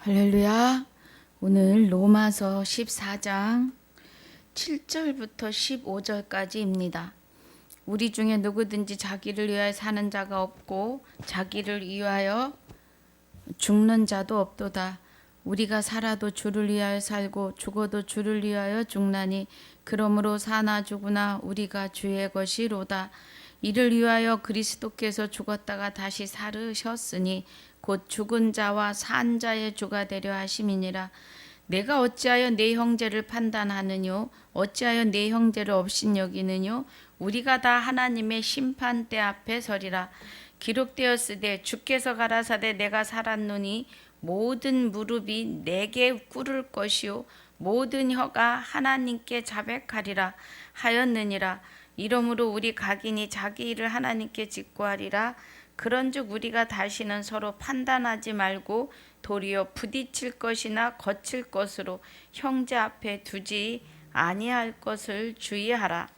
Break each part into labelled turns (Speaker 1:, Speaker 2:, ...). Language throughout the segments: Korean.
Speaker 1: 할렐루야. 오늘 로마서 14장 7절부터 15절까지입니다. 우리 중에 누구든지 자기를 위하여 사는 자가 없고 자기를 위하여 죽는 자도 없도다. 우리가 살아도 주를 위하여 살고 죽어도 주를 위하여 죽나니 그러므로 사나 죽으나 우리가 주의 것이로다. 이를 위하여 그리스도께서 죽었다가 다시 살으셨으니 곧 죽은 자와 산 자의 주가 되려 하심이니라. 내가 어찌하여 내 형제를 판단하느뇨? 어찌하여 내 형제를 업신여기느뇨? 우리가 다 하나님의 심판대 앞에 서리라. 기록되었으되 주께서 가라사대 내가 살았노니 모든 무릎이 내게 꿇을 것이요 모든 혀가 하나님께 자백하리라 하였느니라. 이러므로 우리 각인이 자기 일을 하나님께 직고하리라. 그런즉 우리가 다시는 서로 판단하지 말고 도리어 부딪힐 것이나 거칠 것으로 형제 앞에 두지 아니할 것을 주의하라.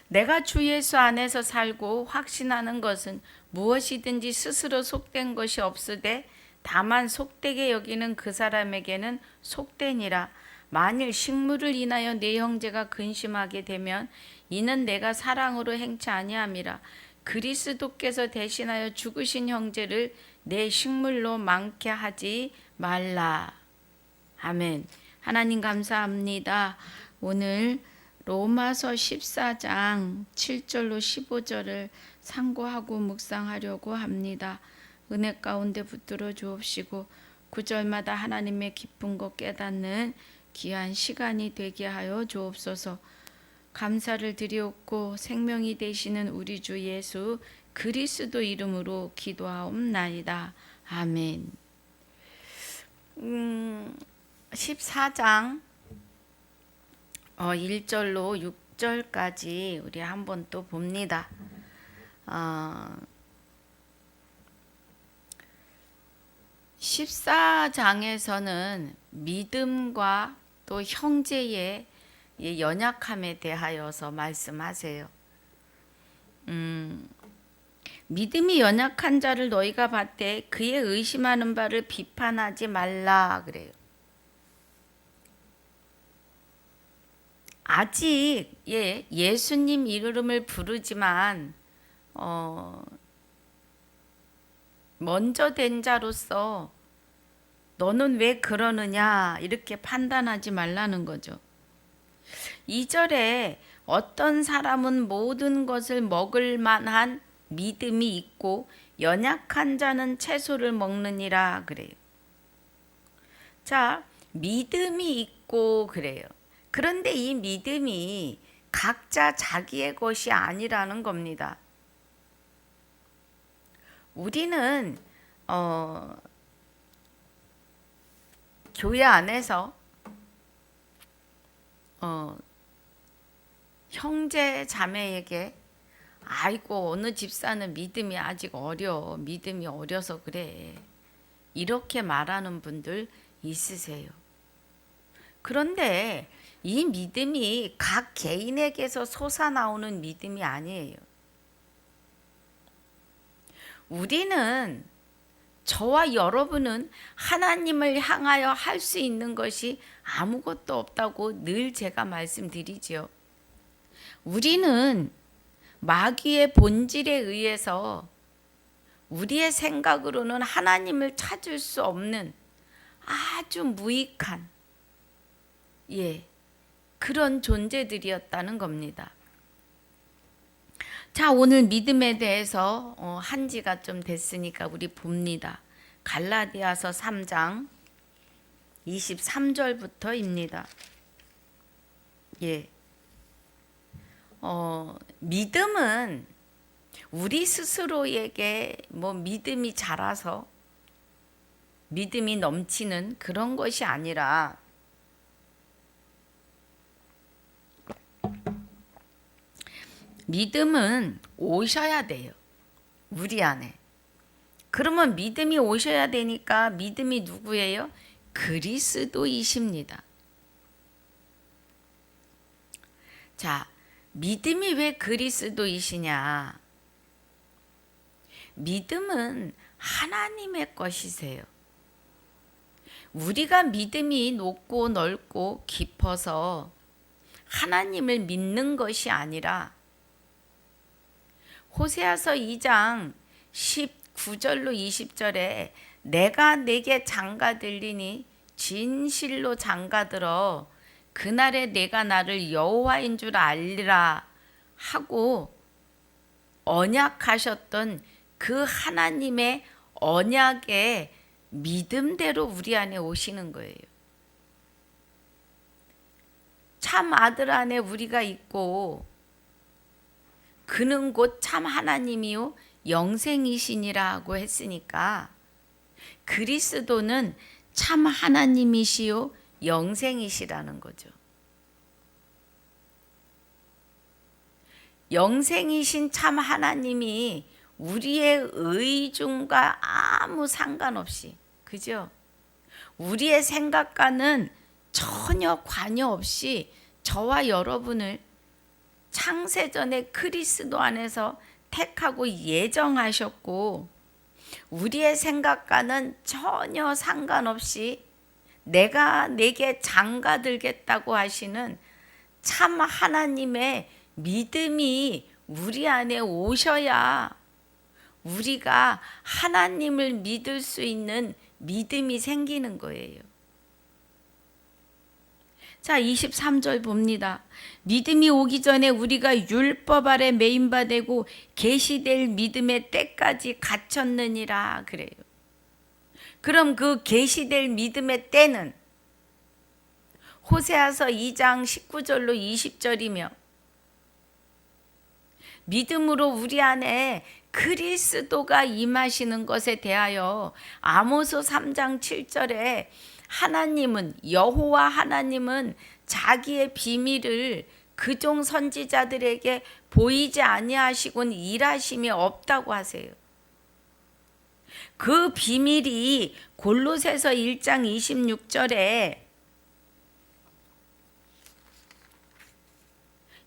Speaker 1: 내가 주 예수 안에서 살고 확신하는 것은 무엇이든지 스스로 속된 것이 없으되 다만 속되게 여기는 그 사람에게는 속되니라. 만일 식물을 인하여 내 형제가 근심하게 되면 이는 내가 사랑으로 행치 아니함이라. 그리스도께서 대신하여 죽으신 형제를 내 식물로 많게 하지 말라. 아멘. 하나님 감사합니다. 오늘 로마서 14장 7절로 15절을 상고하고 묵상하려고 합니다. 은혜 가운데 붙들어 주옵시고 9절마다 하나님의 기쁜 것 깨닫는 귀한 시간이 되게 하여 주옵소서. 감사를 드리옵고 생명이 되시는 우리 주 예수 그리스도 이름으로 기도하옵나이다. 아멘. 14장 1절로 6절까지 우리 한번 또 봅니다. 14장에서는 믿음과 또 형제의 연약함에 대하여서 말씀하세요. 믿음이 연약한 자를 너희가 봤되 그의 의심하는 바를 비판하지 말라 그래요. 아직 예수님 이름을 부르지만 먼저 된 자로서 너는 왜 그러느냐 이렇게 판단하지 말라는 거죠. 2절에 어떤 사람은 모든 것을 먹을 만한 믿음이 있고 연약한 자는 채소를 먹느니라 그래요. 자, 믿음이 있고 그래요. 그런데 이 믿음이 각자 자기의 것이 아니라는 겁니다. 우리는 교회 안에서 형제 자매에게 아이고 어느 집사는 믿음이 아직 어려 믿음이 어려서 그래 이렇게 말하는 분들 있으세요. 그런데 이 믿음이 각 개인에게서 솟아나오는 믿음이 아니에요. 우리는 저와 여러분은 하나님을 향하여 할 수 있는 것이 아무것도 없다고 늘 제가 말씀드리죠. 우리는 마귀의 본질에 의해서 우리의 생각으로는 하나님을 찾을 수 없는 아주 무익한 그런 존재들이었다는 겁니다. 자, 오늘 믿음에 대해서 한 지가 좀 됐으니까 우리 봅니다. 갈라디아서 3장 23절부터입니다. 믿음은 우리 스스로에게 믿음이 자라서 믿음이 넘치는 그런 것이 아니라 믿음은 오셔야 돼요. 우리 안에. 그러면 믿음이 오셔야 되니까 믿음이 누구예요? 그리스도이십니다. 자, 믿음이 왜 그리스도이시냐? 믿음은 하나님의 것이세요. 우리가 믿음이 높고 넓고 깊어서 하나님을 믿는 것이 아니라 호세아서 2장 19절로 20절에 내가 내게 장가들리니 진실로 장가들어 그날에 내가 나를 여호와인 줄 알리라 하고 언약하셨던 그 하나님의 언약의 믿음대로 우리 안에 오시는 거예요. 참 아들 안에 우리가 있고 그는 곧 참 하나님이요 영생이시니라고 했으니까 그리스도는 참 하나님이시요 영생이시라는 거죠. 영생이신 참 하나님이 우리의 의중과 아무 상관없이, 그죠? 우리의 생각과는 전혀 관여 없이 저와 여러분을 창세전에 그리스도 안에서 택하고 예정하셨고, 우리의 생각과는 전혀 상관없이 내가 내게 장가들겠다고 하시는 참 하나님의 믿음이 우리 안에 오셔야 우리가 하나님을 믿을 수 있는 믿음이 생기는 거예요. 자, 23절 봅니다. 믿음이 오기 전에 우리가 율법 아래 매인바 되고 계시될 믿음의 때까지 갇혔느니라 그래요. 그럼 그 계시될 믿음의 때는 호세아서 2장 19절로 20절이며 믿음으로 우리 안에 그리스도가 임하시는 것에 대하여 아모스 3장 7절에 하나님은 여호와 하나님은 자기의 비밀을 그종 선지자들에게 보이지 아니하시곤 일하심이 없다고 하세요. 그 비밀이 골로새서 1장 26절에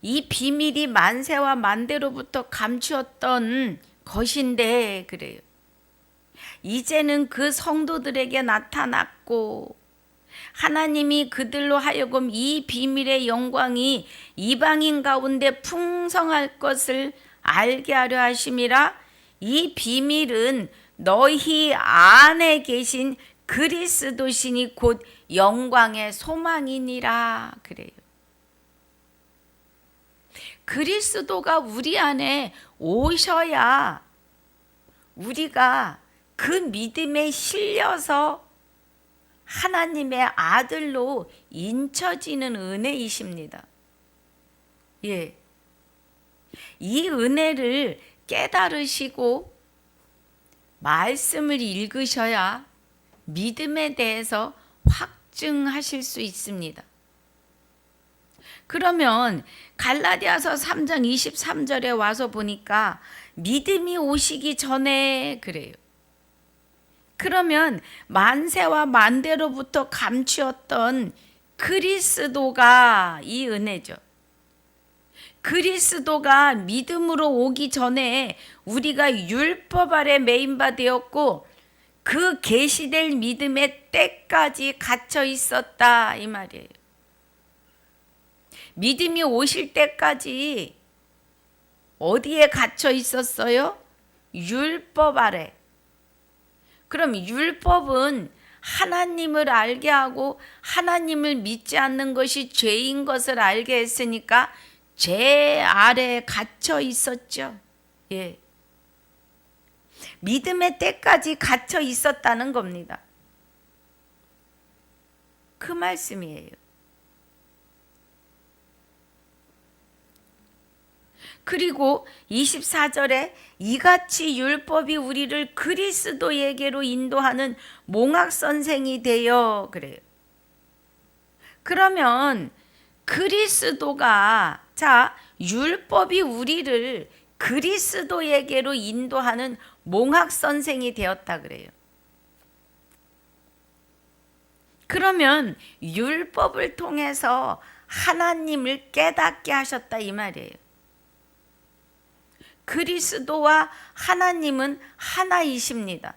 Speaker 1: 이 비밀이 만세와 만대로부터 감추었던 것인데 그래요. 이제는 그 성도들에게 나타났고 하나님이 그들로 하여금 이 비밀의 영광이 이방인 가운데 풍성할 것을 알게 하려 하심이라. 이 비밀은 너희 안에 계신 그리스도시니 곧 영광의 소망이니라 그래요. 그리스도가 우리 안에 오셔야 우리가 그 믿음에 실려서 하나님의 아들로 인쳐지는 은혜이십니다. 예. 이 은혜를 깨달으시고 말씀을 읽으셔야 믿음에 대해서 확증하실 수 있습니다. 그러면 갈라디아서 3장 23절에 와서 보니까 믿음이 오시기 전에 그래요. 그러면 만세와 만대로부터 감추었던 그리스도가 이 은혜죠. 그리스도가 믿음으로 오기 전에 우리가 율법 아래 매인바 되었고 그 계시될 믿음의 때까지 갇혀 있었다 이 말이에요. 믿음이 오실 때까지 어디에 갇혀 있었어요? 율법 아래. 그럼 율법은 하나님을 알게 하고 하나님을 믿지 않는 것이 죄인 것을 알게 했으니까 죄 아래 갇혀 있었죠. 예. 믿음의 때까지 갇혀 있었다는 겁니다. 그 말씀이에요. 그리고 24절에 이같이 율법이 우리를 그리스도에게로 인도하는 몽학선생이 되어 그래요. 그러면 그리스도가 율법이 우리를 그리스도에게로 인도하는 몽학선생이 되었다 그래요. 그러면 율법을 통해서 하나님을 깨닫게 하셨다 이 말이에요. 그리스도와 하나님은 하나이십니다.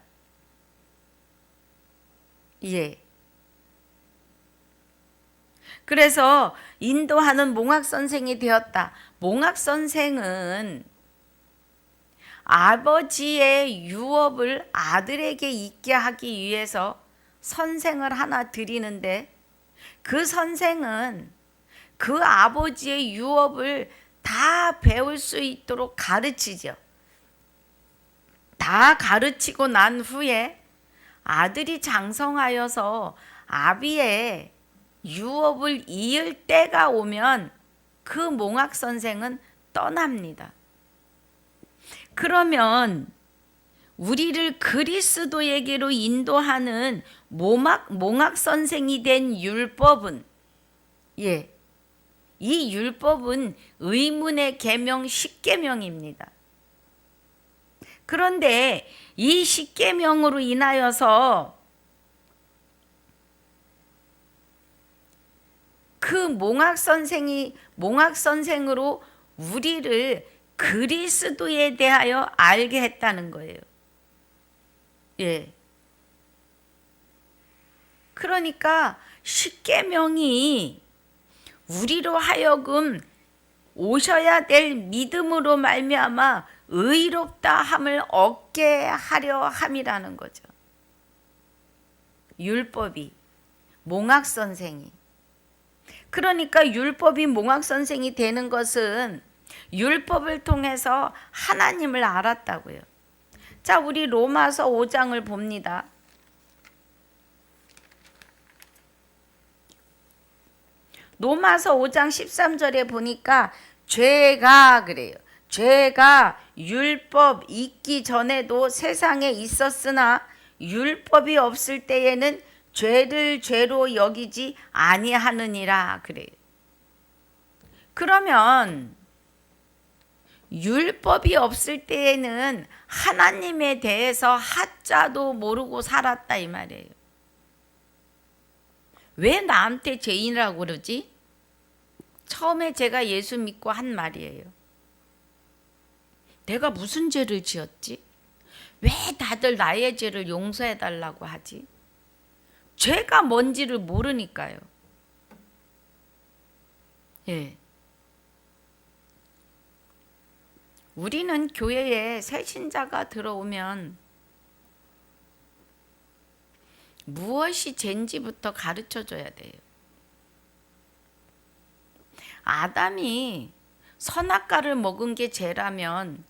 Speaker 1: 예. 그래서 인도하는 몽학 선생이 되었다. 몽학 선생은 아버지의 유업을 아들에게 있게 하기 위해서 선생을 하나 드리는데, 그 선생은 그 아버지의 유업을 다 배울 수 있도록 가르치죠. 다 가르치고 난 후에 아들이 장성하여서 아비의 유업을 이을 때가 오면 그 몽학 선생은 떠납니다. 그러면 우리를 그리스도에게로 인도하는 몽학 선생이 된 율법은, 이 율법은 의문의 계명 10계명입니다. 그런데 이 10계명으로 인하여서 그 몽학 선생으로 우리를 그리스도에 대하여 알게 했다는 거예요. 그러니까 10계명이 우리로 하여금 오셔야 될 믿음으로 말미암아 의롭다 함을 얻게 하려 함이라는 거죠. 율법이, 몽학 선생이. 그러니까 율법이 몽학 선생이 되는 것은 율법을 통해서 하나님을 알았다고요. 자, 우리 로마서 5장을 봅니다. 로마서 5장 13절에 보니까 죄가 그래요. 죄가 율법 있기 전에도 세상에 있었으나 율법이 없을 때에는 죄를 죄로 여기지 아니하느니라 그래요. 그러면 율법이 없을 때에는 하나님에 대해서 하자도 모르고 살았다 이 말이에요. 왜 나한테 죄인이라고 그러지? 처음에 제가 예수 믿고 한 말이에요. 내가 무슨 죄를 지었지? 왜 다들 나의 죄를 용서해 달라고 하지? 죄가 뭔지를 모르니까요. 우리는 교회에 새 신자가 들어오면 무엇이 죄인지부터 가르쳐 줘야 돼요. 아담이 선악과를 먹은 게 죄라면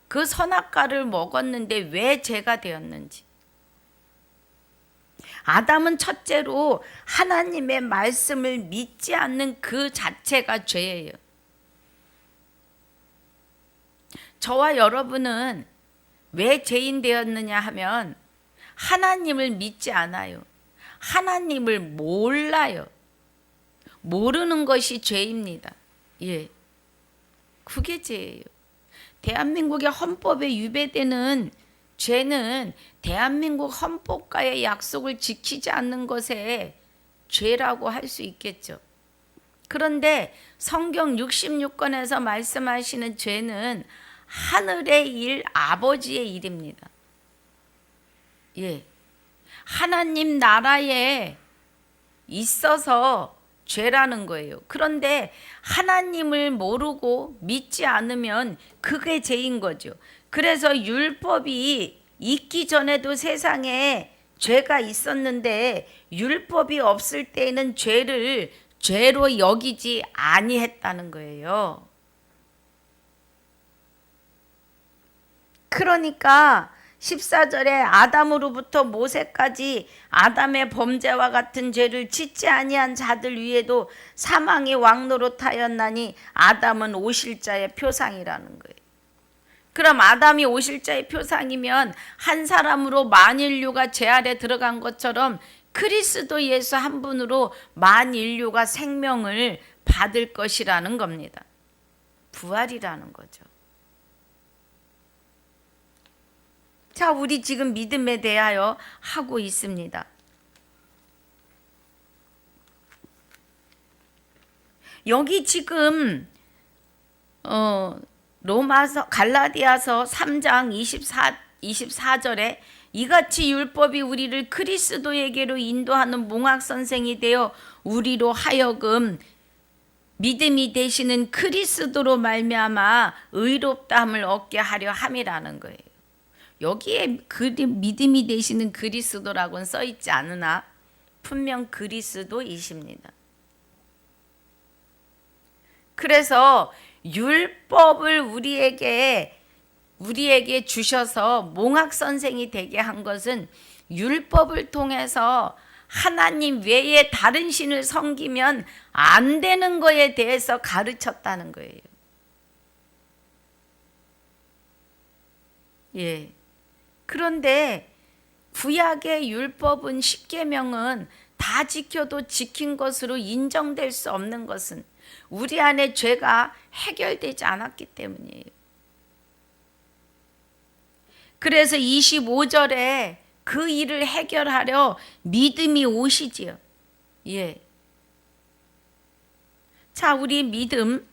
Speaker 1: 그 선악과를 먹었는데 왜 죄가 되었는지. 아담은 첫째로 하나님의 말씀을 믿지 않는 그 자체가 죄예요. 저와 여러분은 왜 죄인 되었느냐 하면 하나님을 믿지 않아요. 하나님을 몰라요. 모르는 것이 죄입니다. 그게 죄예요. 대한민국의 헌법에 위배되는 죄는 대한민국 헌법과의 약속을 지키지 않는 것에 죄라고 할 수 있겠죠. 그런데 성경 66권에서 말씀하시는 죄는 하늘의 일, 아버지의 일입니다. 하나님 나라에 있어서 죄라는 거예요. 그런데 하나님을 모르고 믿지 않으면 그게 죄인 거죠. 그래서 율법이 있기 전에도 세상에 죄가 있었는데 율법이 없을 때에는 죄를 죄로 여기지 아니했다는 거예요. 그러니까 14절에 아담으로부터 모세까지 아담의 범죄와 같은 죄를 짓지 아니한 자들 위에도 사망이 왕노릇하였나니 아담은 오실자의 표상이라는 거예요. 그럼 아담이 오실자의 표상이면 한 사람으로 만인류가 죄 아래 들어간 것처럼 그리스도 예수 한 분으로 만인류가 생명을 받을 것이라는 겁니다. 부활이라는 거죠. 자, 우리 지금 믿음에 대하여 하고 있습니다. 여기 지금 갈라디아서 3장 24절에 이같이 율법이 우리를 그리스도에게로 인도하는 몽학 선생이 되어 우리로 하여금 믿음이 되시는 그리스도로 말미암아 의롭다함을 얻게 하려 함이라는 거예요. 여기에 믿음이 되시는 그리스도라고는 써 있지 않으나 분명 그리스도이십니다. 그래서 율법을 우리에게 주셔서 몽학 선생이 되게 한 것은 율법을 통해서 하나님 외에 다른 신을 섬기면 안 되는 거에 대해서 가르쳤다는 거예요. 예. 그런데 구약의 율법은 십계명은 다 지켜도 지킨 것으로 인정될 수 없는 것은 우리 안에 죄가 해결되지 않았기 때문이에요. 그래서 25절에 그 일을 해결하려 믿음이 오시지요. 예. 자, 우리 믿음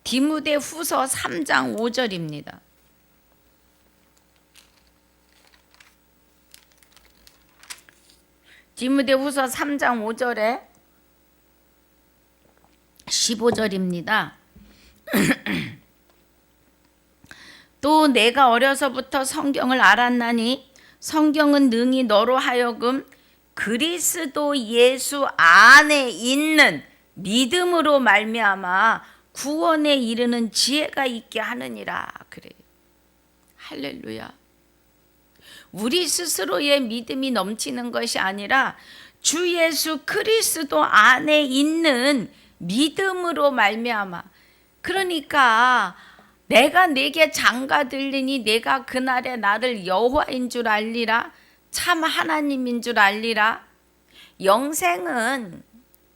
Speaker 1: 디모데후서 3장 5절입니다. 디모데후서 3장 5절에 15절입니다. 또 내가 어려서부터 성경을 알았나니 성경은 능히 너로 하여금 그리스도 예수 안에 있는 믿음으로 말미암아 구원에 이르는 지혜가 있게 하느니라. 그래요. 할렐루야. 우리 스스로의 믿음이 넘치는 것이 아니라 주 예수 그리스도 안에 있는 믿음으로 말미암아. 그러니까 내가 네게 장가 들리니 내가 그날에 나를 여호와인 줄 알리라. 참 하나님인 줄 알리라. 영생은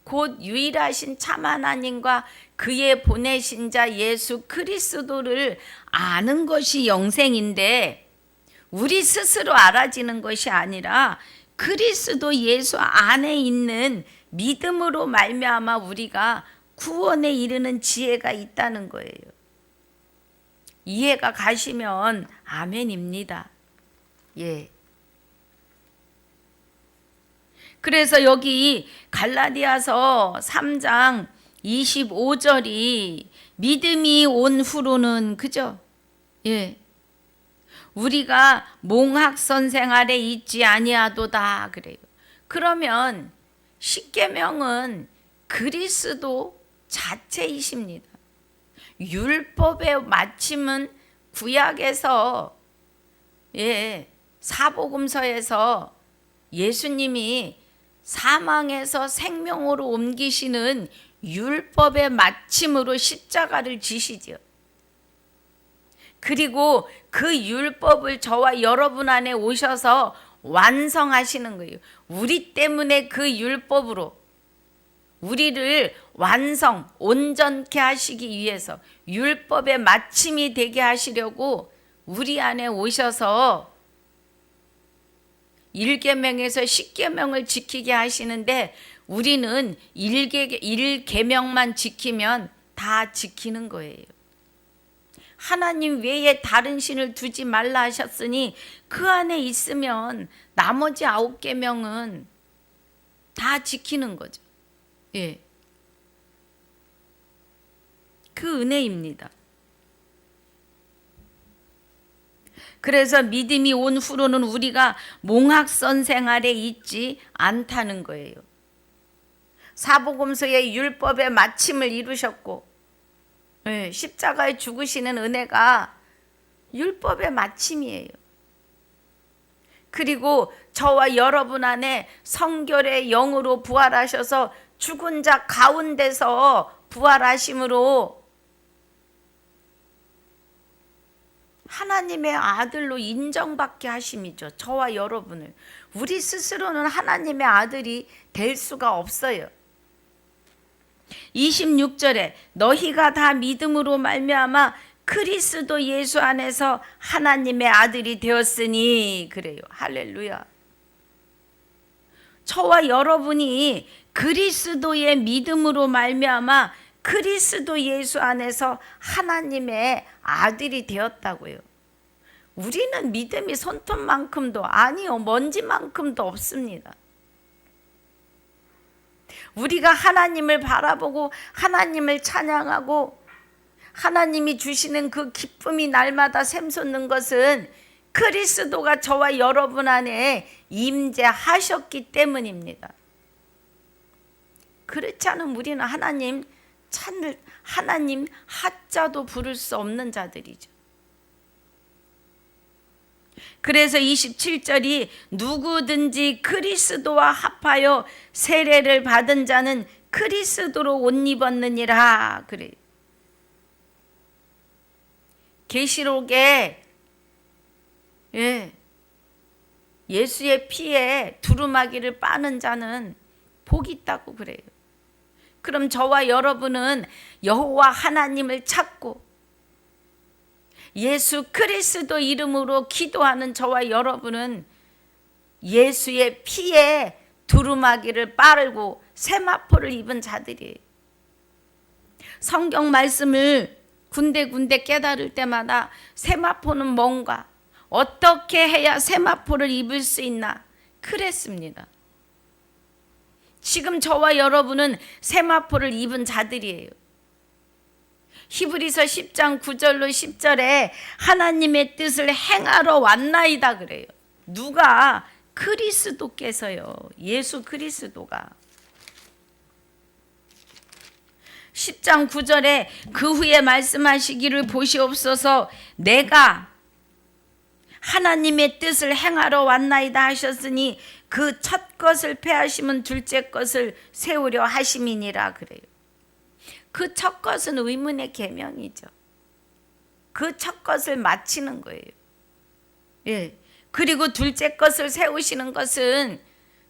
Speaker 1: 곧 유일하신 참 하나님과 그의 보내신 자 예수 그리스도를 아는 것이 영생인데 우리 스스로 알아지는 것이 아니라 그리스도 예수 안에 있는 믿음으로 말미암아 우리가 구원에 이르는 지혜가 있다는 거예요. 이해가 가시면 아멘입니다. 예. 그래서 여기 갈라디아서 3장 25절이 믿음이 온 후로는 그죠? 예. 우리가 몽학 선생 아래 있지 아니하도다 그래요. 그러면 십계명은 그리스도 자체이십니다. 율법의 마침은 구약에서 사복음서에서 예수님이 사망에서 생명으로 옮기시는 율법의 마침으로 십자가를 지시죠. 그리고 그 율법을 저와 여러분 안에 오셔서 완성하시는 거예요. 우리 때문에 그 율법으로 우리를 온전케 하시기 위해서 율법의 마침이 되게 하시려고 우리 안에 오셔서 1계명에서 10계명을 지키게 하시는데 우리는 1계명만 지키면 다 지키는 거예요. 하나님 외에 다른 신을 두지 말라 하셨으니 그 안에 있으면 나머지 9계명은 다 지키는 거죠. 예. 그 은혜입니다. 그래서 믿음이 온 후로는 우리가 몽학선생 아래 있지 않다는 거예요. 사복음서의 율법의 마침을 이루셨고 십자가에 죽으시는 은혜가 율법의 마침이에요. 그리고 저와 여러분 안에 성결의 영으로 부활하셔서 죽은 자 가운데서 부활하심으로 하나님의 아들로 인정받게 하심이죠. 저와 여러분을. 우리 스스로는 하나님의 아들이 될 수가 없어요. 26절에 너희가 다 믿음으로 말미암아 그리스도 예수 안에서 하나님의 아들이 되었으니 그래요. 할렐루야. 저와 여러분이 그리스도의 믿음으로 말미암아 그리스도 예수 안에서 하나님의 아들이 되었다고요. 우리는 믿음이 손톱만큼도, 아니요, 먼지만큼도 없습니다. 우리가 하나님을 바라보고 하나님을 찬양하고 하나님이 주시는 그 기쁨이 날마다 샘솟는 것은 그리스도가 저와 여러분 안에 임재하셨기 때문입니다. 그렇지 않으면 우리는 하나님 하자도 부를 수 없는 자들이죠. 그래서 27절이 누구든지 그리스도와 합하여 세례를 받은 자는 그리스도로 옷 입었느니라 그래요. 계시록에 예수의 피에 두루마기를 빠는 자는 복이 있다고 그래요. 그럼 저와 여러분은 여호와 하나님을 찾고 예수 그리스도 이름으로 기도하는 저와 여러분은 예수의 피에 두루마기를 빨고 세마포를 입은 자들이에요. 성경 말씀을 군데군데 깨달을 때마다 세마포는 뭔가, 어떻게 해야 세마포를 입을 수 있나 그랬습니다. 지금 저와 여러분은 세마포를 입은 자들이에요. 히브리서 10장 9절로 10절에 하나님의 뜻을 행하러 왔나이다 그래요. 누가? 그리스도께서요. 예수 그리스도가. 10장 9절에 그 후에 말씀하시기를 보시옵소서 내가 하나님의 뜻을 행하러 왔나이다 하셨으니 그 첫 것을 패하시면 둘째 것을 세우려 하심이니라 그래요. 그 첫 것은 의문의 계명이죠. 그 첫 것을 마치는 거예요. 그리고 둘째 것을 세우시는 것은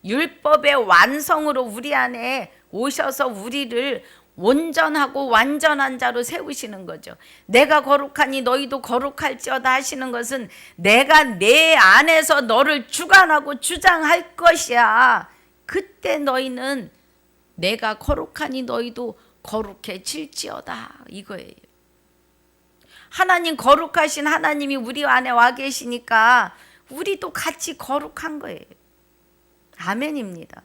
Speaker 1: 율법의 완성으로 우리 안에 오셔서 우리를 온전하고 완전한 자로 세우시는 거죠. 내가 거룩하니 너희도 거룩할지어다 하시는 것은 내가 내 안에서 너를 주관하고 주장할 것이야. 그때 너희는 내가 거룩하니 너희도 거룩해질지어다 이거예요. 하나님 거룩하신 하나님이 우리 안에 와 계시니까 우리도 같이 거룩한 거예요. 아멘입니다.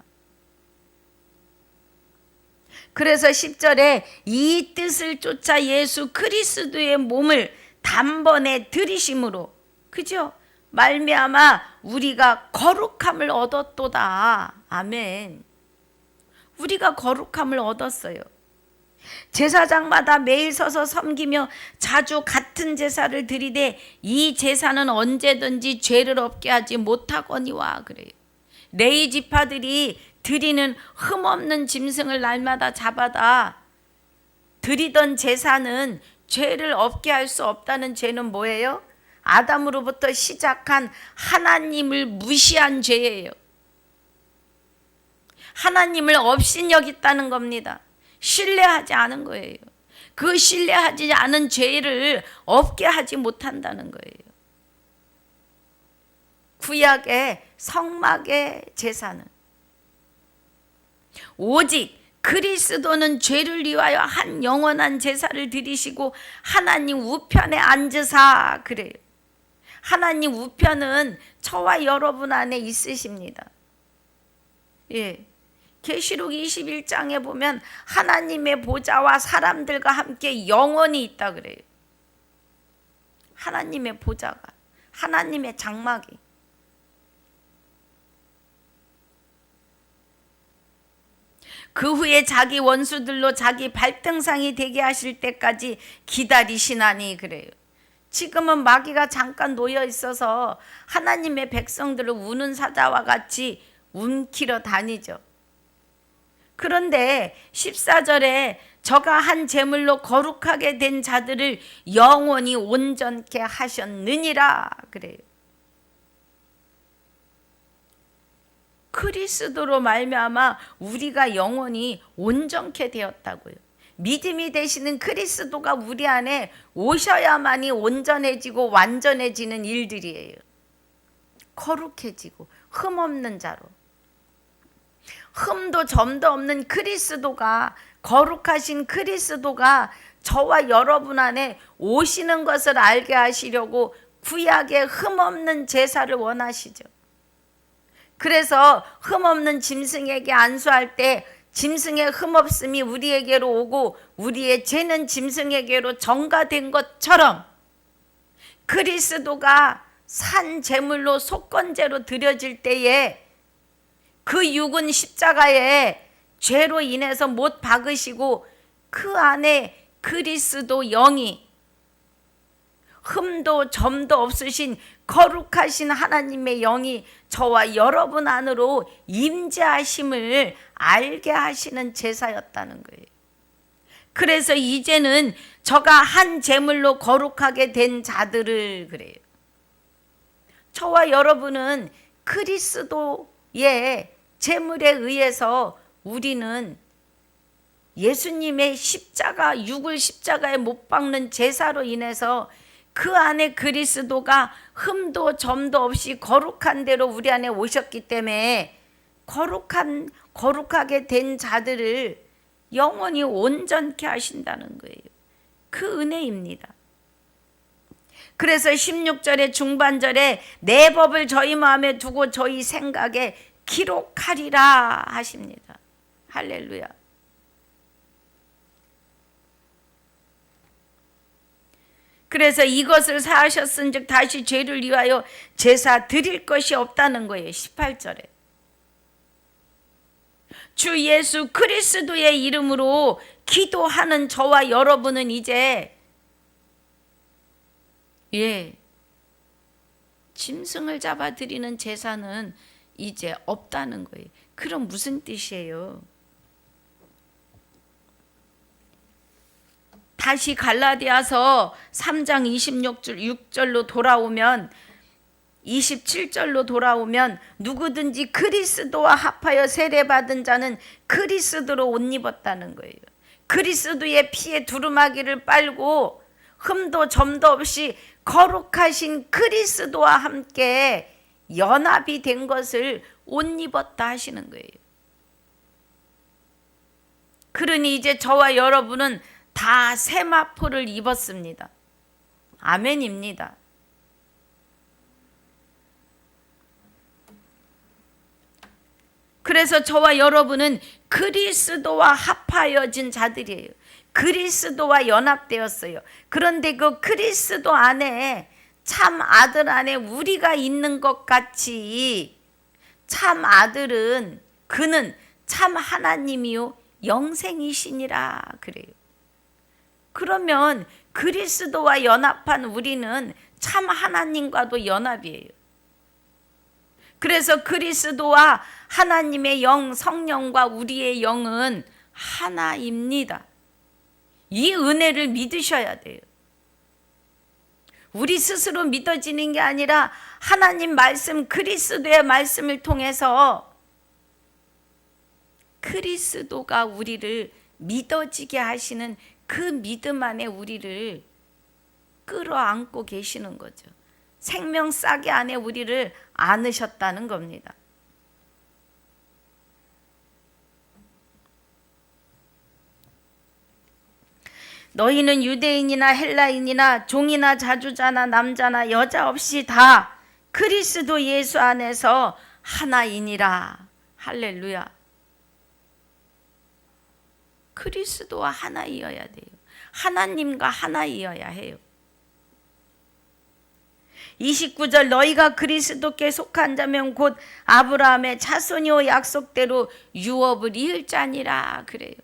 Speaker 1: 그래서 10절에 이 뜻을 쫓아 예수 그리스도의 몸을 단번에 들이심으로, 그죠? 말미암아 우리가 거룩함을 얻었도다. 아멘. 우리가 거룩함을 얻었어요. 제사장마다 매일 서서 섬기며 자주 같은 제사를 드리되 이 제사는 언제든지 죄를 없게 하지 못하거니와 그래요. 레위 지파들이 드리는 흠없는 짐승을 날마다 잡아다 드리던 제사는 죄를 없게 할 수 없다는 죄는 뭐예요? 아담으로부터 시작한 하나님을 무시한 죄예요. 하나님을 업신여겼다는 겁니다. 신뢰하지 않은 거예요. 그 신뢰하지 않은 죄를 없게 하지 못한다는 거예요. 구약의 성막의 제사는 오직 그리스도는 죄를 위하여 한 영원한 제사를 드리시고 하나님 우편에 앉으사 그래요. 하나님 우편은 저와 여러분 안에 있으십니다. 계시록 21장에 보면 하나님의 보좌와 사람들과 함께 영원히 있다 그래요. 하나님의 보좌가, 하나님의 장막이. 그 후에 자기 원수들로 자기 발등상이 되게 하실 때까지 기다리시나니 그래요. 지금은 마귀가 잠깐 놓여 있어서 하나님의 백성들을 우는 사자와 같이 움키러 다니죠. 그런데 14절에 저가 한 제물로 거룩하게 된 자들을 영원히 온전케 하셨느니라 그래요. 그리스도로 말미암아 우리가 영원히 온전케 되었다고요. 믿음이 되시는 그리스도가 우리 안에 오셔야만이 온전해지고 완전해지는 일들이에요. 거룩해지고 흠없는 자로. 흠도 점도 없는 그리스도가, 거룩하신 그리스도가 저와 여러분 안에 오시는 것을 알게 하시려고 구약의 흠없는 제사를 원하시죠. 그래서 흠없는 짐승에게 안수할 때 짐승의 흠없음이 우리에게로 오고 우리의 죄는 짐승에게로 전가된 것처럼 그리스도가 산 제물로 속건제로 드려질 때에 그 육은 십자가에 죄로 인해서 못 박으시고 그 안에 그리스도 영이 흠도 점도 없으신 거룩하신 하나님의 영이 저와 여러분 안으로 임재하심을 알게 하시는 제사였다는 거예요. 그래서 이제는 저가 한 제물로 거룩하게 된 자들을 그래요. 저와 여러분은 그리스도의 제물에 의해서 우리는 예수님의 십자가, 육을 십자가에 못 박는 제사로 인해서 그 안에 그리스도가 흠도 점도 없이 거룩한 대로 우리 안에 오셨기 때문에 거룩하게 된 자들을 영원히 온전케 하신다는 거예요. 그 은혜입니다. 그래서 16절의 중반절에 내 법을 저희 마음에 두고 저희 생각에 기록하리라 하십니다. 할렐루야. 그래서 이것을 사하셨은즉 다시 죄를 위하여 제사 드릴 것이 없다는 거예요. 18절에. 주 예수 그리스도의 이름으로 기도하는 저와 여러분은 이제 짐승을 잡아 드리는 제사는 이제 없다는 거예요. 그럼 무슨 뜻이에요? 다시 갈라디아서 3장 26절로 돌아오면 27절로 돌아오면 누구든지 그리스도와 합하여 세례받은 자는 그리스도로 옷 입었다는 거예요. 그리스도의 피에 두루마기를 빨고 흠도 점도 없이 거룩하신 그리스도와 함께 연합이 된 것을 옷 입었다 하시는 거예요. 그러니 이제 저와 여러분은 다 세마포를 입었습니다. 아멘입니다. 그래서 저와 여러분은 그리스도와 합하여진 자들이에요. 그리스도와 연합되었어요. 그런데 그 그리스도 안에 참 아들 안에 우리가 있는 것 같이 참 아들은 그는 참 하나님이요 영생이시니라 그래요. 그러면 그리스도와 연합한 우리는 참 하나님과도 연합이에요. 그래서 그리스도와 하나님의 영, 성령과 우리의 영은 하나입니다. 이 은혜를 믿으셔야 돼요. 우리 스스로 믿어지는 게 아니라 하나님 말씀, 그리스도의 말씀을 통해서 그리스도가 우리를 믿어지게 하시는 그 믿음 안에 우리를 끌어안고 계시는 거죠. 생명 싹이 안에 우리를 안으셨다는 겁니다. 너희는 유대인이나 헬라인이나 종이나 자주자나 남자나 여자 없이 다 그리스도 예수 안에서 하나이니라. 할렐루야. 그리스도와 하나이어야 돼요. 하나님과 하나이어야 해요. 29절 너희가 그리스도께 속한 자면 곧 아브라함의 자손이요 약속대로 유업을 이을 자니라 그래요.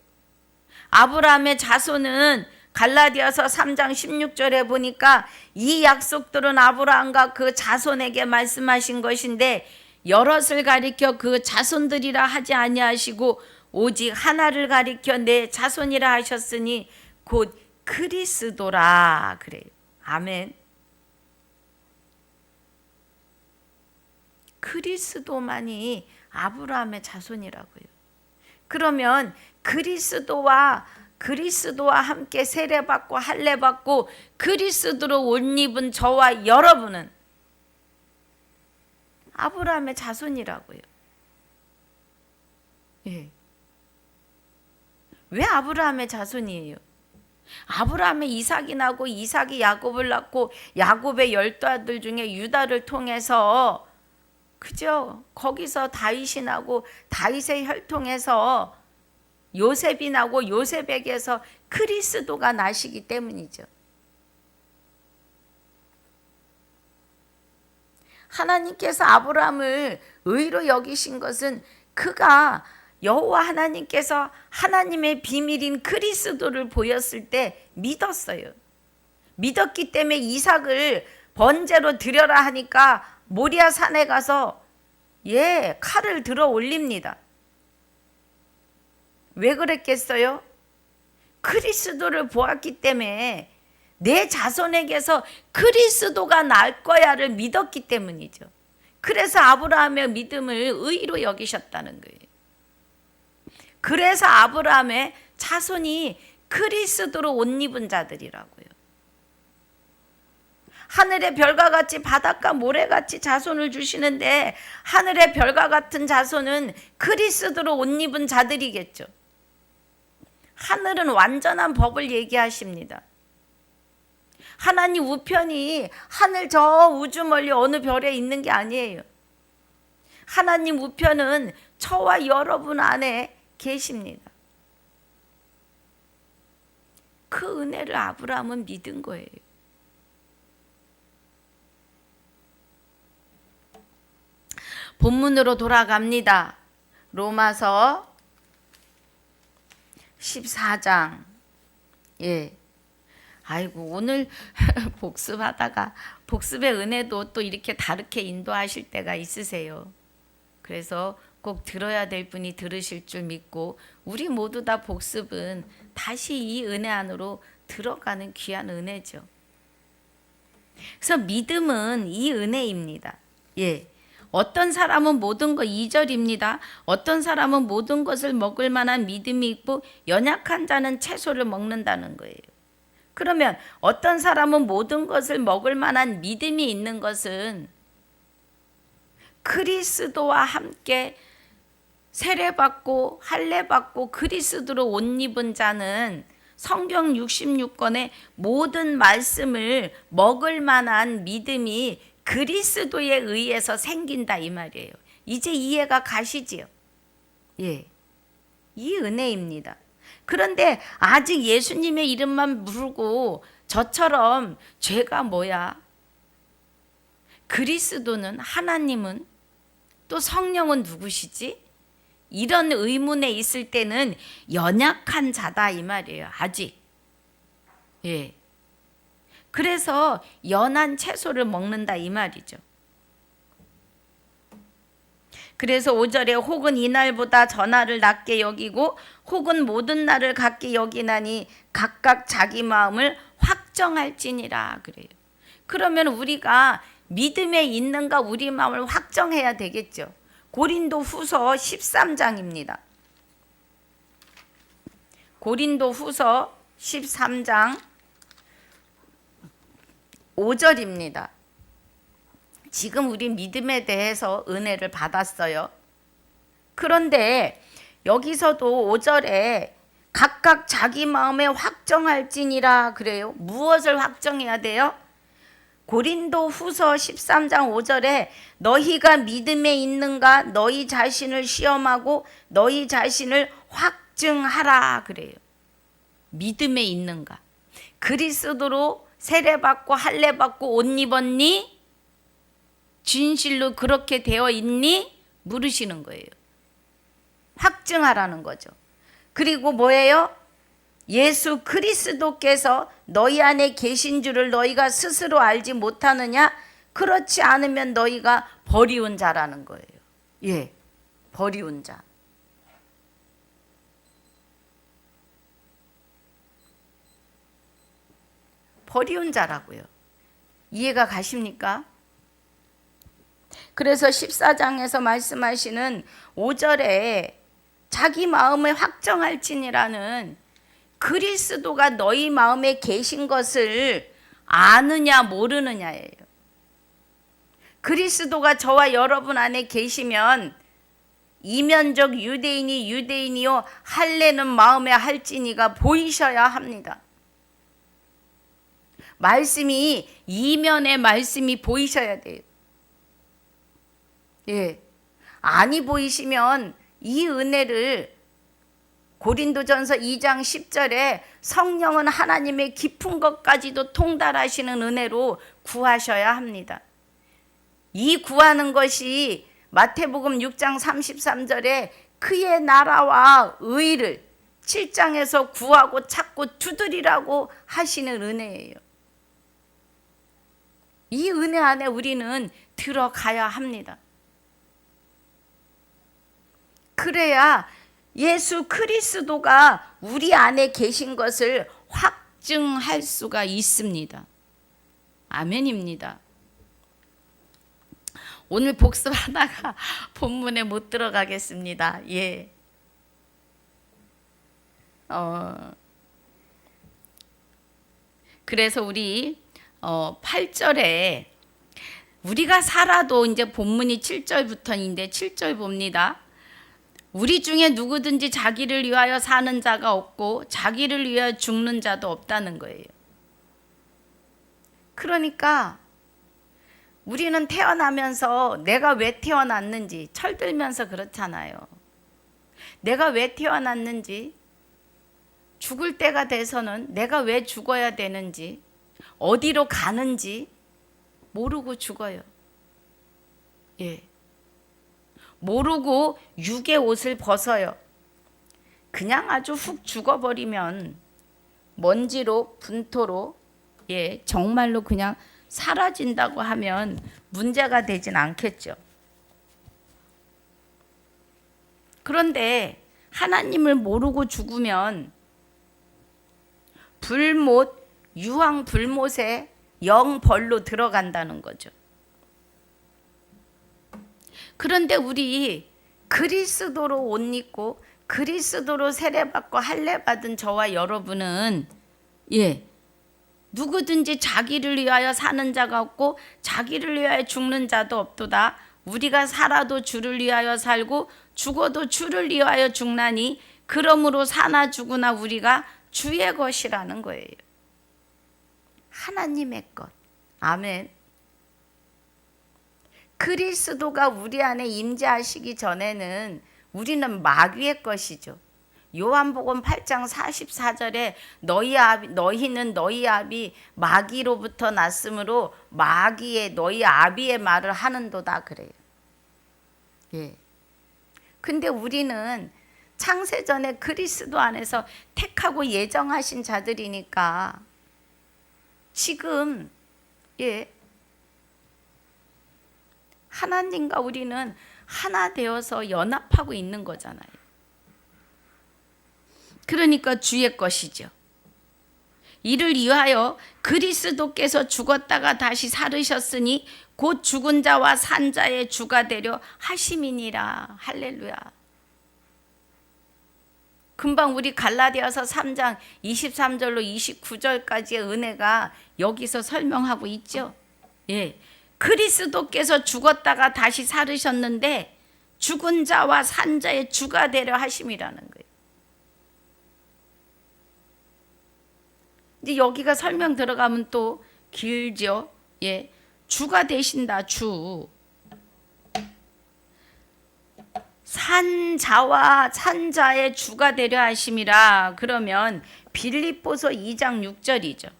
Speaker 1: 아브라함의 자손은 갈라디아서 3장 16절에 보니까 이 약속들은 아브라함과 그 자손에게 말씀하신 것인데 여럿을 가리켜 그 자손들이라 하지 아니하시고 오직 하나를 가리켜 내 자손이라 하셨으니 곧 그리스도라 그래요. 아멘. 그리스도만이 아브라함의 자손이라고요. 그러면 그리스도와 함께 세례받고 할례받고 그리스도로 옷 입은 저와 여러분은 아브라함의 자손이라고요. 예. 왜 아브라함의 자손이에요? 아브라함의 이삭이 나고 이삭이 야곱을 낳고 야곱의 12아들 중에 유다를 통해서 그죠? 거기서 다윗이 나고 다윗의 혈통에서 요셉이 나고 요셉에게서 그리스도가 나시기 때문이죠. 하나님께서 아브라함을 의로 여기신 것은 그가 여호와 하나님께서 하나님의 비밀인 그리스도를 보였을 때 믿었어요. 믿었기 때문에 이삭을 번제로 드려라 하니까 모리아 산에 가서 칼을 들어 올립니다. 왜 그랬겠어요? 그리스도를 보았기 때문에 내 자손에게서 그리스도가 날 거야를 믿었기 때문이죠. 그래서 아브라함의 믿음을 의로 여기셨다는 거예요. 그래서 아브라함의 자손이 그리스도로 옷 입은 자들이라고요. 하늘의 별과 같이 바닷가 모래같이 자손을 주시는데 하늘의 별과 같은 자손은 그리스도로 옷 입은 자들이겠죠. 하늘은 완전한 법을 얘기하십니다. 하나님 우편이 하늘 저 우주 멀리 어느 별에 있는 게 아니에요. 하나님 우편은 저와 여러분 안에 계십니다. 그 은혜를 아브라함은 믿은 거예요. 본문으로 돌아갑니다. 로마서 14장. 아이고 오늘 복습하다가 복습의 은혜도 또 이렇게 다르게 인도하실 때가 있으세요. 그래서 꼭 들어야 될 분이 들으실 줄 믿고 우리 모두 다 복습은 다시 이 은혜 안으로 들어가는 귀한 은혜죠. 그래서 믿음은 이 은혜입니다. 어떤 사람은 모든 것 2절입니다. 어떤 사람은 모든 것을 먹을 만한 믿음이 있고 연약한 자는 채소를 먹는다는 거예요. 그러면 어떤 사람은 모든 것을 먹을 만한 믿음이 있는 것은 그리스도와 함께 세례받고 할례받고 그리스도로 옷 입은 자는 성경 66권의 모든 말씀을 먹을 만한 믿음이 그리스도에 의해서 생긴다 이 말이에요. 이제 이해가 가시지요? 이 은혜입니다. 그런데 아직 예수님의 이름만 부르고 저처럼 죄가 뭐야? 그리스도는 하나님은 또 성령은 누구시지? 이런 의문에 있을 때는 연약한 자다 이 말이에요. 아직. 그래서 연한 채소를 먹는다 이 말이죠. 그래서 5절에 혹은 이날보다 전날을 낮게 여기고 혹은 모든 날을 같게 여기나니 각각 자기 마음을 확정할지니라 그래요. 그러면 우리가 믿음에 있는가 우리 마음을 확정해야 되겠죠. 고린도 후서 13장입니다. 고린도 후서 13장 5절입니다. 지금 우리 믿음에 대해서 은혜를 받았어요. 그런데 여기서도 5절에 각각 자기 마음에 확정할지니라 그래요. 무엇을 확정해야 돼요? 고린도 후서 13장 5절에 너희가 믿음에 있는가 너희 자신을 시험하고 너희 자신을 확증하라 그래요. 믿음에 있는가? 그리스도로 세례받고 할례받고 옷 입었니? 진실로 그렇게 되어 있니? 물으시는 거예요. 확증하라는 거죠. 그리고 뭐예요? 예수 그리스도께서 너희 안에 계신 줄을 너희가 스스로 알지 못하느냐? 그렇지 않으면 너희가 버리운 자라는 거예요. 버리운 자. 버리운 자라고요. 이해가 가십니까? 그래서 14장에서 말씀하시는 5절에 자기 마음을 확정할지니라는 그리스도가 너희 마음에 계신 것을 아느냐 모르느냐예요. 그리스도가 저와 여러분 안에 계시면 이면적 유대인이 유대인이요 할례는 마음에 할지니가 보이셔야 합니다. 말씀이 이면의 말씀이 보이셔야 돼요. 예. 아니 보이시면 이 은혜를 고린도전서 2장 10절에 성령은 하나님의 깊은 것까지도 통달하시는 은혜로 구하셔야 합니다. 이 구하는 것이 마태복음 6장 33절에 그의 나라와 의를 7장에서 구하고 찾고 두드리라고 하시는 은혜예요. 이 은혜 안에 우리는 들어가야 합니다. 그래야 예수 그리스도가 우리 안에 계신 것을 확증할 수가 있습니다. 아멘입니다. 오늘 복습하다가 본문에 못 들어가겠습니다. 예. 그래서 우리 8절에 우리가 살아도 이제 본문이 7절부터인데 7절 봅니다. 우리 중에 누구든지 자기를 위하여 사는 자가 없고 자기를 위하여 죽는 자도 없다는 거예요. 그러니까 우리는 태어나면서 내가 왜 태어났는지 철들면서 그렇잖아요. 내가 왜 태어났는지, 죽을 때가 돼서는 내가 왜 죽어야 되는지, 어디로 가는지 모르고 죽어요. 예. 모르고 육의 옷을 벗어요. 그냥 아주 훅 죽어버리면 먼지로 분토로 정말로 그냥 사라진다고 하면 문제가 되진 않겠죠. 그런데 하나님을 모르고 죽으면 불못, 유황 불못에 영벌로 들어간다는 거죠. 그런데 우리 그리스도로 옷 입고 그리스도로 세례받고 할례받은 저와 여러분은 누구든지 자기를 위하여 사는 자가 없고 자기를 위하여 죽는 자도 없도다. 우리가 살아도 주를 위하여 살고 죽어도 주를 위하여 죽나니 그러므로 사나 죽으나 우리가 주의 것이라는 거예요. 하나님의 것. 아멘. 그리스도가 우리 안에 임재하시기 전에는 우리는 마귀의 것이죠. 요한복음 8장 44절에 너희는 너희 아비 마귀로부터 났으므로 마귀의 너희 아비의 말을 하는도다 그래요. 예. 근데 우리는 창세전에 그리스도 안에서 택하고 예정하신 자들이니까 지금 하나님과 우리는 하나 되어서 연합하고 있는 거잖아요. 그러니까 주의 것이죠. 이를 위하여 그리스도께서 죽었다가 다시 살으셨으니 곧 죽은 자와 산 자의 주가 되려 하심이니라. 할렐루야. 금방 우리 갈라디아서 3장 23절로 29절까지의 은혜가 여기서 설명하고 있죠. 예. 그리스도께서 죽었다가 다시 살으셨는데 죽은 자와 산 자의 주가 되려 하심이라는 거예요. 이제 여기가 설명 들어가면 또 길죠. 예. 주가 되신다. 주. 산 자와 산 자의 주가 되려 하심이라. 그러면 빌립보서 2장 6절이죠.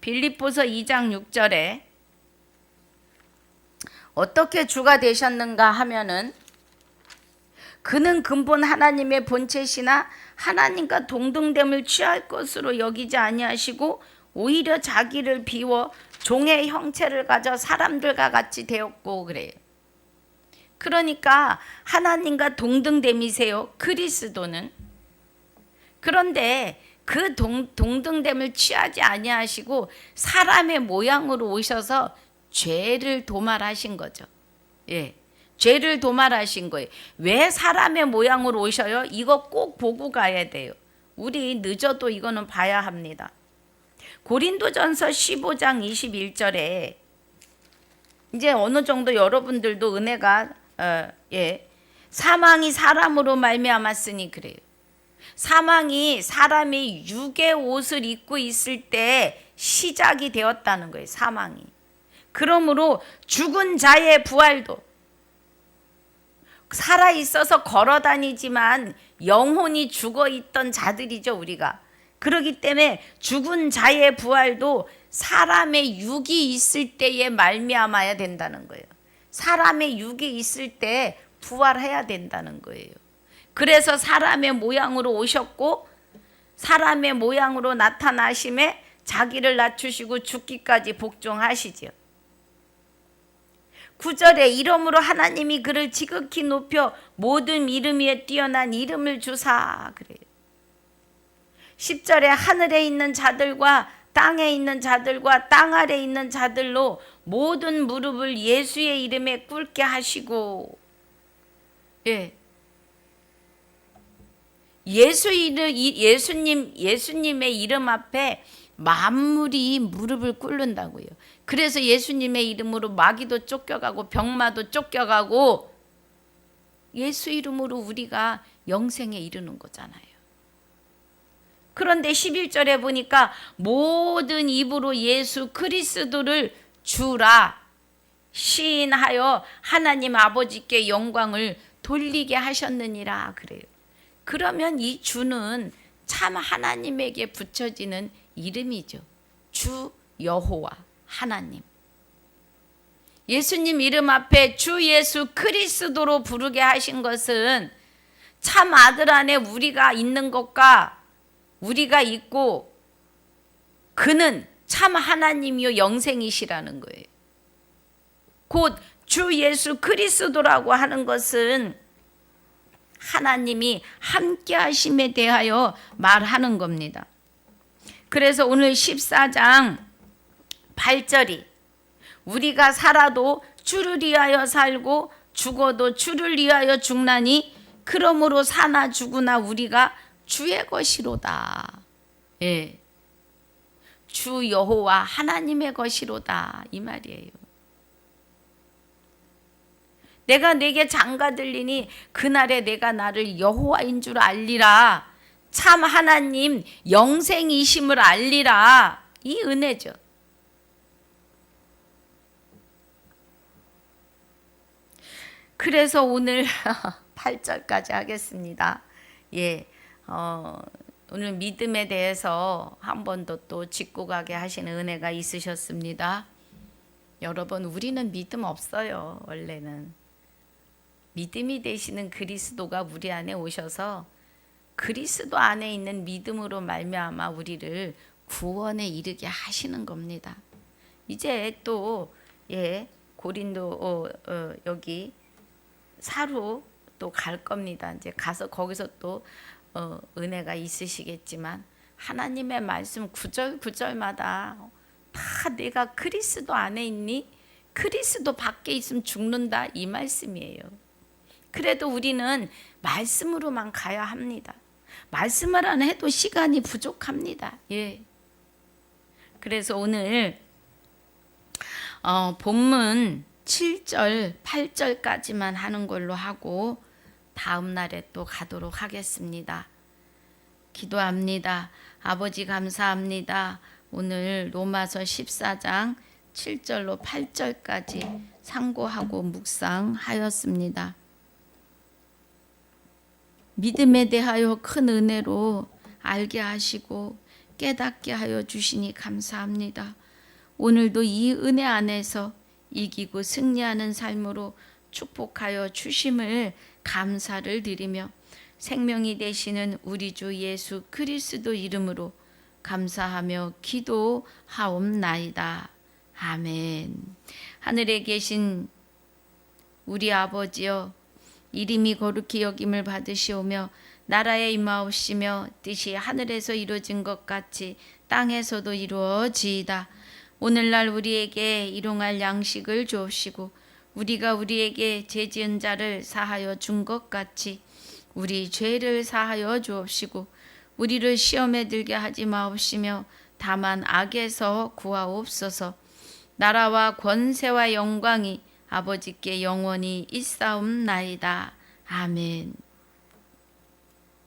Speaker 1: 빌립보서 2장 6절에 어떻게 주가 되셨는가 하면은 그는 근본 하나님의 본체시나 하나님과 동등됨을 취할 것으로 여기지 아니하시고 오히려 자기를 비워 종의 형체를 가져 사람들과 같이 되었고 그래요. 그러니까 하나님과 동등됨이세요. 그리스도는. 그런데 그 동등됨을 취하지 아니하시고 사람의 모양으로 오셔서 죄를 도말하신 거죠. 예. 죄를 도말하신 거예요. 왜 사람의 모양으로 오셔요? 이거 꼭 보고 가야 돼요. 우리 늦어도 이거는 봐야 합니다. 고린도전서 15장 21절에 이제 어느 정도 여러분들도 은혜가 사망이 사람으로 말미암았으니 그래요. 사망이 사람이 육의 옷을 입고 있을 때 시작이 되었다는 거예요. 사망이. 그러므로 죽은 자의 부활도, 살아있어서 걸어다니지만 영혼이 죽어있던 자들이죠, 우리가. 그렇기 때문에 죽은 자의 부활도 사람의 육이 있을 때에 말미암아야 된다는 거예요. 사람의 육이 있을 때 부활해야 된다는 거예요. 그래서 사람의 모양으로 오셨고 사람의 모양으로 나타나심에 자기를 낮추시고 죽기까지 복종하시지요. 9절에 이러므로 하나님이 그를 지극히 높여 모든 이름 위에 뛰어난 이름을 주사 그래요. 10절에 하늘에 있는 자들과 땅에 있는 자들과 땅 아래 있는 자들로 모든 무릎을 예수의 이름에 꿇게 하시고, 예. 예수님의 이름 앞에 만물이 무릎을 꿇는다고요. 그래서 예수님의 이름으로 마귀도 쫓겨가고 병마도 쫓겨가고 예수 이름으로 우리가 영생에 이르는 거잖아요. 그런데 11절에 보니까 모든 입으로 예수 그리스도를 주라 시인하여 하나님 아버지께 영광을 돌리게 하셨느니라 그래요. 그러면 이 주는 참 하나님에게 붙여지는 이름이죠. 주 여호와 하나님. 예수님 이름 앞에 주 예수 그리스도로 부르게 하신 것은 참 아들 안에 우리가 있는 것과 우리가 있고 그는 참 하나님이요 영생이시라는 거예요. 곧 주 예수 그리스도라고 하는 것은 하나님이 함께 하심에 대하여 말하는 겁니다. 그래서 오늘 14장 8절이 우리가 살아도 주를 위하여 살고 죽어도 주를 위하여 죽나니 그러므로 사나 죽으나 우리가 주의 것이로다. 예. 주 여호와 하나님의 것이로다 이 말이에요. 내가 내게 장가 들리니 그날에 내가 나를 여호와인 줄 알리라. 참 하나님 영생이심을 알리라. 이 은혜죠. 그래서 오늘 8절까지 하겠습니다. 예, 오늘 믿음에 대해서 한 번 더 또 짚고 가게 하시는 은혜가 있으셨습니다. 여러분, 우리는 믿음 없어요. 원래는 믿음이 되시는 그리스도가 우리 안에 오셔서 그리스도 안에 있는 믿음으로 말미암아 우리를 구원에 이르게 하시는 겁니다. 이제 또 고린도 여기 사로 또 갈 겁니다. 이제 가서 거기서 또 은혜가 있으시겠지만 하나님의 말씀 구절 구절마다 다 내가 그리스도 안에 있니? 그리스도 밖에 있으면 죽는다 이 말씀이에요. 그래도 우리는 말씀으로만 가야 합니다. 말씀을 안 해도 시간이 부족합니다. 예. 그래서 오늘 본문 7절, 8절까지만 하는 걸로 하고 다음 날에 또 가도록 하겠습니다. 기도합니다. 아버지 감사합니다. 오늘 로마서 14장 7절로 8절까지 상고하고 묵상하였습니다. 믿음에 대하여 큰 은혜로 알게 하시고 깨닫게 하여 주시니 감사합니다. 오늘도 이 은혜 안에서 이기고 승리하는 삶으로 축복하여 주심을 감사를 드리며 생명이 되시는 우리 주 예수 그리스도 이름으로 감사하며 기도하옵나이다. 아멘. 하늘에 계신 우리 아버지여, 이름이 거룩히 여김을 받으시오며 나라에 임하옵시며 뜻이 하늘에서 이루어진 것 같이 땅에서도 이루어지이다. 오늘날 우리에게 일용할 양식을 주옵시고 우리가 우리에게 죄지은 자를 사하여 준 것 같이 우리 죄를 사하여 주옵시고 우리를 시험에 들게 하지 마옵시며 다만 악에서 구하옵소서. 나라와 권세와 영광이 아버지께 영원히 있사옵나이다. 아멘.